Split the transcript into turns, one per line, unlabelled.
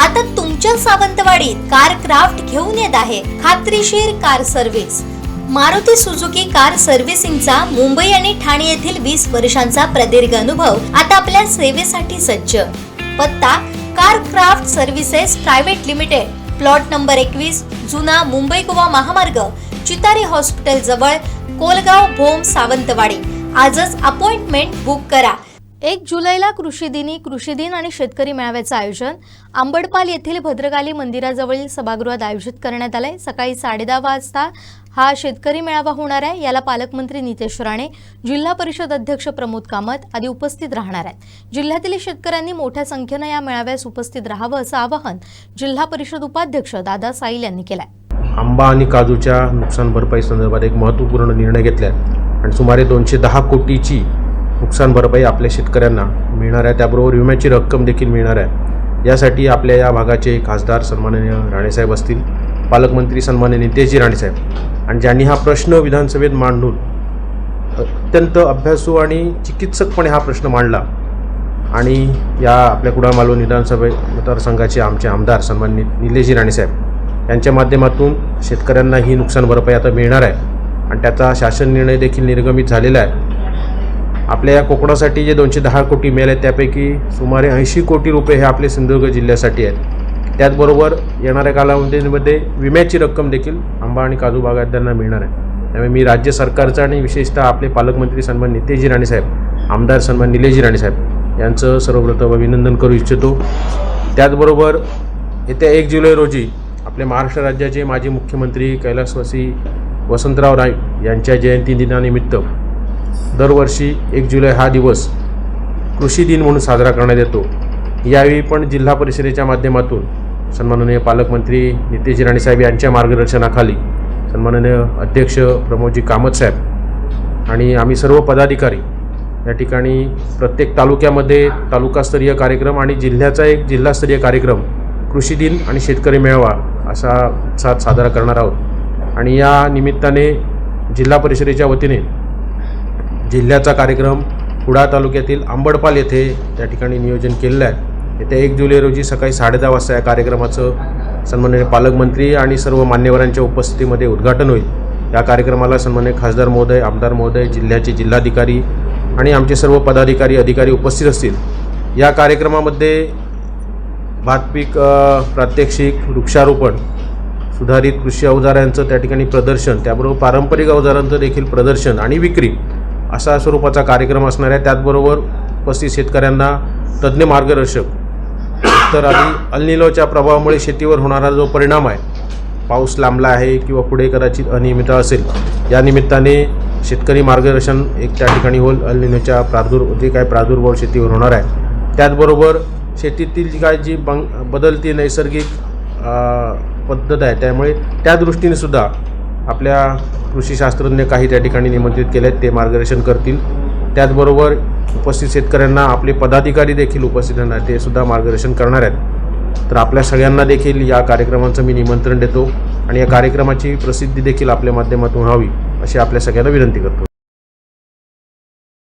आता तुमच्या सावंतवाडीत car craft घेऊन येत आहे खात्रीशीर car service. Maruti Suzuki car सर्व्हिसिंगचा मुंबई आणि ठाणे येथील 20 वर्षांचा प्रदीर्घ अनुभव आता आपल्या सेवेसाठी सज्ज। पत्ता car craft services private limited, plot number 21, जुना मुंबई गोवा महामार्ग, चितारी हॉस्पिटल जवळ, कोलगाव भोम, सावंतवाडी। आजच अपॉइंटमेंट बुक करा। 1 जुलैला कृषी दिन आणि शेतकरी मेळाव्याचे आयोजन अंबडपाल येथील भद्रकाली मंदिराजवळील सभागृहात आयोजित करण्यात आले। सकाळी 10:30 वाजता हा शेतकरी मेळावा होणार आहे। याला पालकमंत्री नितेश राणे, जिल्हा परिषद अध्यक्ष प्रमोद कामत आदी उपस्थित राहणार आहेत। जिल्ह्यातील शेतकऱ्यांनी मोठ्या संख्येने या मेळाव्यास उपस्थित राहावं असं आवाहन जिल्हा परिषद उपाध्यक्ष दादा साईल यांनी केलं आहे।
आंबा आणि काजूच्या नुकसान भरपाई संदर्भात एक महत्त्वपूर्ण निर्णय घेतला आहे आणि सुमारे 210 कोटीची नुकसान भरपाई आपल्या शेतकऱ्यांना मिळणार आहे। त्याबरोबर विम्याची रक्कम देखील मिळणार आहे। यासाठी आपल्या या भागाचे खासदार सन्माननीय राणेसाहेब असतील, पालकमंत्री सन्माननीय नितेशजी राणेसाहेब, आणि ज्यांनी हा प्रश्न विधानसभेत मांडून अत्यंत अभ्यासू आणि चिकित्सकपणे हा प्रश्न मांडला, आणि या आपल्या कुडाळ मालवण विधानसभा मतदारसंघाचे आमचे आमदार सन्माननीय निलेशजी राणेसाहेब यांच्या माध्यमातून शेतकऱ्यांना ही नुकसान भरपाई आता मिळणार आहे आणि त्याचा शासन निर्णय देखील निर्गमित झालेला आहे। आपल्या या कोकणासाठी जे 210 कोटी मिळाले त्यापैकी सुमारे 80 कोटी रुपये हे आपले सिंधुदुर्ग जिल्ह्यासाठी आहेत। त्याचबरोबर येणाऱ्या कालावधीमध्ये विम्याची रक्कम देखील आंबा आणि काजू बागायतदारांना मिळणार आहे। त्यामुळे मी राज्य सरकारचं आणि विशेषतः आपले पालकमंत्री सन्मान नितेशजी राणेसाहेब, आमदार सन्मान निलेशजी राणेसाहेब यांचं सर्वप्रथम अभिनंदन करू इच्छितो। त्याचबरोबर येत्या 1 जुलै रोजी आपल्या महाराष्ट्र राज्याचे माजी मुख्यमंत्री कैलासवासी वसंतराव नाईक यांच्या जयंती दिनानिमित्त दरवर्षी 1 जुलै हा दिवस कृषी दिन म्हणून साजरा करण्यात येतो। यावेळी पण जिल्हा परिषदेच्या माध्यमातून सन्माननीय पालकमंत्री नितेशजी राणेसाहेब यांच्या मार्गदर्शनाखाली सन्माननीय अध्यक्ष प्रमोदजी कामत साहेब आणि आम्ही सर्व पदाधिकारी या ठिकाणी प्रत्येक तालुक्यामध्ये तालुकास्तरीय कार्यक्रम आणि जिल्ह्याचा एक जिल्हास्तरीय कार्यक्रम कृषी दिन आणि शेतकरी मेळावा असा उत्साहात साजरा करणार आहोत। आणि या निमित्ताने जिल्हा परिषदेच्या वतीने जिल्ह्याचा कार्यक्रम कुडाळ तालुक्यातील अंबडपाल येथे त्या ठिकाणी नियोजन केलेलं आहे। येत्या 1 जुलै रोजी सकाळी 10:30 वाजता या कार्यक्रमाचं सन्माननीय पालकमंत्री आणि सर्व मान्यवरांच्या उपस्थितीमध्ये उद्घाटन होईल। या कार्यक्रमाला सन्माननीय खासदार महोदय, आमदार महोदय, जिल्ह्याचे जिल्हाधिकारी आणि आमचे सर्व पदाधिकारी अधिकारी उपस्थित असतील। या कार्यक्रमामध्ये भातपीक प्रात्यक्षिक, वृक्षारोपण, सुधारित कृषी अवजारांचं त्या ठिकाणी प्रदर्शन, त्याबरोबर पारंपरिक अवजारांचं देखील प्रदर्शन आणि विक्री असा स्वरूपाचा कार्यक्रम असणार आहे। त्याचबरोबर उपस्थित शेतकऱ्यांना तज्ज्ञ मार्गदर्शक, तर आधी अल निनोच्या प्रभावामुळे शेतीवर होणारा जो परिणाम आहे, पाऊस लांबला आहे किंवा पुढे कदाचित अनियमितता असेल, या निमित्ताने शेतकरी मार्गदर्शन एक त्या ठिकाणी होईल। अल निनोच्या जे काय प्रादुर्भाव शेतीवर होणार आहे, त्याचबरोबर शेतीतील जी बदलती नैसर्गिक पद्धत आहे, त्यामुळे त्या दृष्टीने सुद्धा आपल्या कृषीशास्त्रज्ञ काही त्या ठिकाणी निमंत्रित केले आहेत, ते मार्गदर्शन करतील। त्याचबरोबर उपस्थित शेतकऱ्यांना आपले पदाधिकारी देखील उपस्थित राहणार, ते सुद्धा मार्गदर्शन करणार आहेत। तर आपल्या सगळ्यांना देखील या कार्यक्रमाचं मी निमंत्रण देतो आणि या कार्यक्रमाची प्रसिद्धी देखील आपल्या माध्यमातून व्हावी अशी आपल्या सगळ्यांना विनंती करतो।